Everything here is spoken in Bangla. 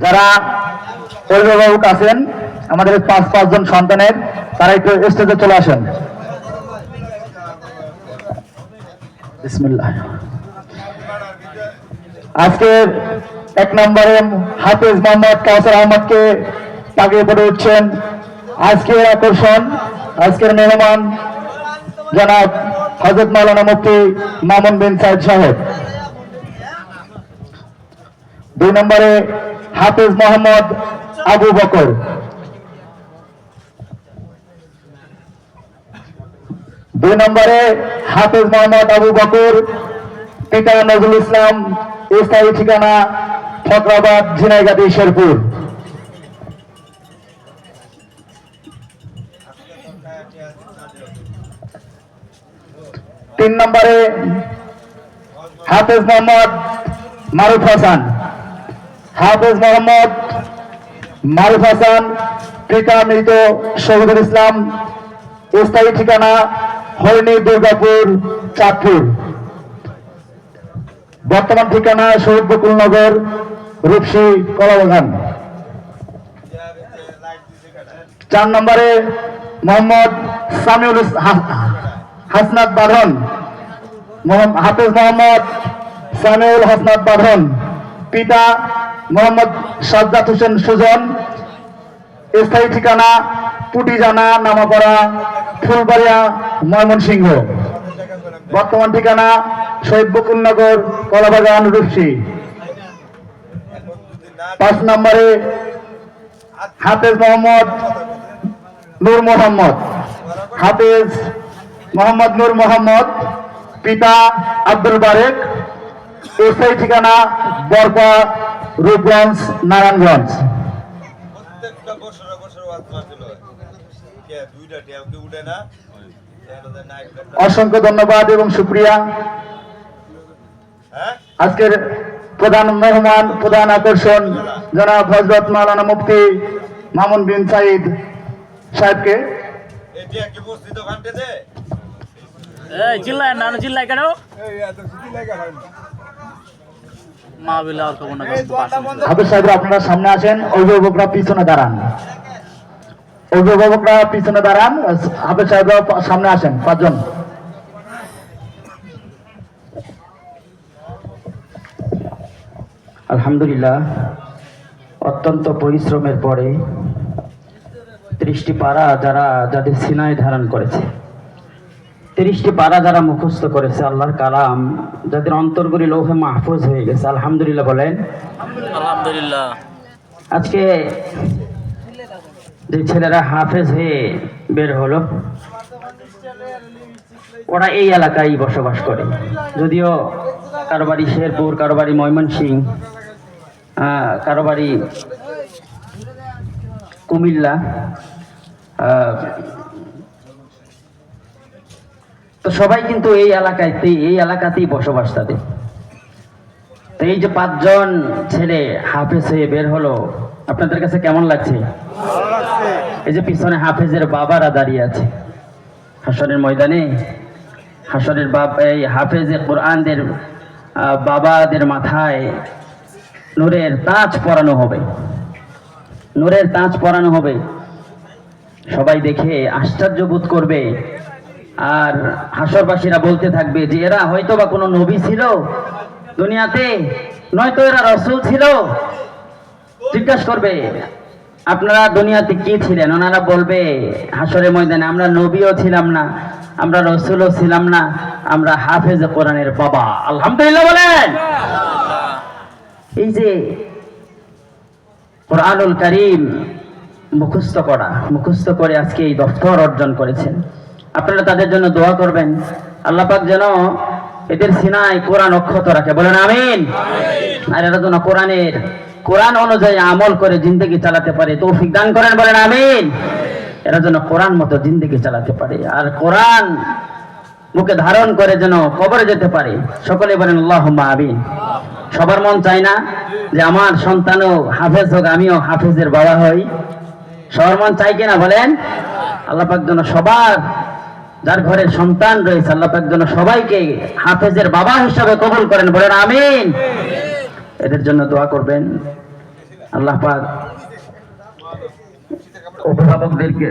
যারা অভিভাবক আছেন আমাদের পাঁচজন সন্তানের, তারা একটু স্টেজে চলে আসেন। বিসমিল্লাহ। আজকের 1 নম্বরে হাফেজ মোহাম্মদ কাউসার আহমদকে পাগড়ি পরে উঠছেন। আজকের আকর্ষণ, আজকের মেহমান জনাব হযরত মাওলানা মুফতি মামুন বিন সাইদ সাহেব। 2 নম্বরে হাফেজ মোহাম্মদ আবু বকর। 2 নম্বরে হাফেজ মোহাম্মদ আবু বকর, পিতা নজরুল ইসলাম, স্থায়ী ঠিকানা ফকরাবাদ, ঝিনাইগাতি, শেরপুর। 3 নম্বরে হাফেজ মোহাম্মদ মারুফ হাসান। হাফেজ মোহাম্মদ মারুফ হাসান, পিতা মৃত শহীদুল ইসলাম, স্থায়ী ঠিকানা হরিণী, দুর্গাপুর, চাঁদপুর। বর্তমান ঠিকানা শহীদ বকুলনগর, রূপসী, কলাবাগান। 4 নম্বরে মোহাম্মদ সামিউল হাসনাত বাঁধন। হাফেজ মোহাম্মদ সামিউল হাসনাত বাঁধন, পিতা মোহাম্মদ সাজ্জাদ হোসেন সুজন, স্থায়ী ঠিকানা পুটিজানা, নামাপাড়া, ফুলবাড়িয়া, ময়মনসিংহ। বর্তমান ঠিকানা শহীদ বকুলনগর, কলাবাগান, রূপসী। 5 নম্বরে হাফেজ মোহাম্মদ নূর মোহাম্মদ। হাফেজ মোহাম্মদ নূর মোহাম্মদ, পিতা আব্দুল বারেক, স্থায়ী ঠিকানা বরপা, রূপগঞ্জ, নারায়ণগঞ্জ। অসংখ্য ধন্যবাদ এবং শুকরিয়া। আজকের প্রধান মেহমান, প্রধান আকর্ষণ জনাব হযরত মাওলানা মুফতি মামুন বিন সাইদ সাহেবকে। হাফেজ সাহেব আপনারা সামনে আসেন, অভিভাবকরা পিছনে দাঁড়ান। অভিভাবকরা পিছনে দাঁড়ান, হাফেজ সাহেবরা সামনে আসেন। 5 জন। আলহামদুলিল্লাহ, অত্যন্ত পরিশ্রমের পরে 30টি পারা যাদের সিনায় ধারণ করেছে, 30টি পারা যারা মুখস্থ করেছে আল্লাহর কালাম, যাদের অন্তরগুলি লৌহে মাহফুজ হয়ে গেছে, আলহামদুলিল্লাহ বলেন আলহামদুলিল্লাহ। আজকে যে ছেলেরা হাফেজ হয়ে বের হলো, ওরা এই এলাকায় বসবাস করে। যদিও কারো বাড়ি শেরপুর, কারো বাড়ি ময়মনসিংহ, কারো বাড়ি কুমিল্লা, তো সবাই কিন্তু এই এলাকাতেই বসবাস তাদের। তো এই যে 5 জন ছেলে হাফেজ হয়ে বের হলো, আপনাদের কাছে কেমন লাগছে? এই যে পিছনে হাফেজের বাবারা দাঁড়িয়ে আছে হাসরের ময়দানে, হাসরের এই হাফেজে কোরআনদের বাবাদের মাথায় নূরের তাজ পরানো হবে, নূরের তাজ পরানো হবে। সবাই দেখে আশ্চর্য বোধ করবে, আর হাসরবাসীরা বলতে থাকবে যে এরা হয়তো বা কোনো নবী ছিল দুনিয়াতে, নয়তো এরা রাসূল ছিল। জিজ্ঞাসা করবে আপনারা দুনিয়াতে কি ছিলেন? ওনারা বলবে হাসরের ময়দানে, আমরা নবীও ছিলাম না, আমরা রাসূলও ছিলাম না, আমরা হাফেজ কোরআনের বাবা। আলহামদুলিল্লাহ বলেন। এই যে কোরআনুল কারীম মুখস্থ করে আজকে এই দফতর অর্জন করেছেন, আপনারা তাদের জন্য দোয়া করবেন। আল্লাহ পাক যেন এদের সিনায় কোরআন অক্ষত রাখে, বলেন আমিন। আর এরা যেন কোরআন অনুযায়ী আমল করে জিন্দেগি চালাতে পারে, তৌফিক দান করেন, বলেন আমিন। এরা যেন কোরআন মতো জিন্দেগি চালাতে পারে, আর কোরআন মুখে ধারণ করে যেন কবরে যেতে পারে। সকলে বলেন আল্লাহুম্মা আমিন। সবার মন চায় না যে আমার সন্তানও হাফেজ হোক, আমিও হাফেজের বাবা হই? সবার মন চাই কিনা বলেন? আল্লাহ পাক যেন সবার যার ঘরে সন্তান রয়েছে, আল্লাহ পাক যেন সবাইকে হাফেজের বাবা হিসাবে কবুল করেন, বলেন আমিন। এদের জন্য দোয়া করবেন। আল্লাহ পাক অভিভাবকদেরকে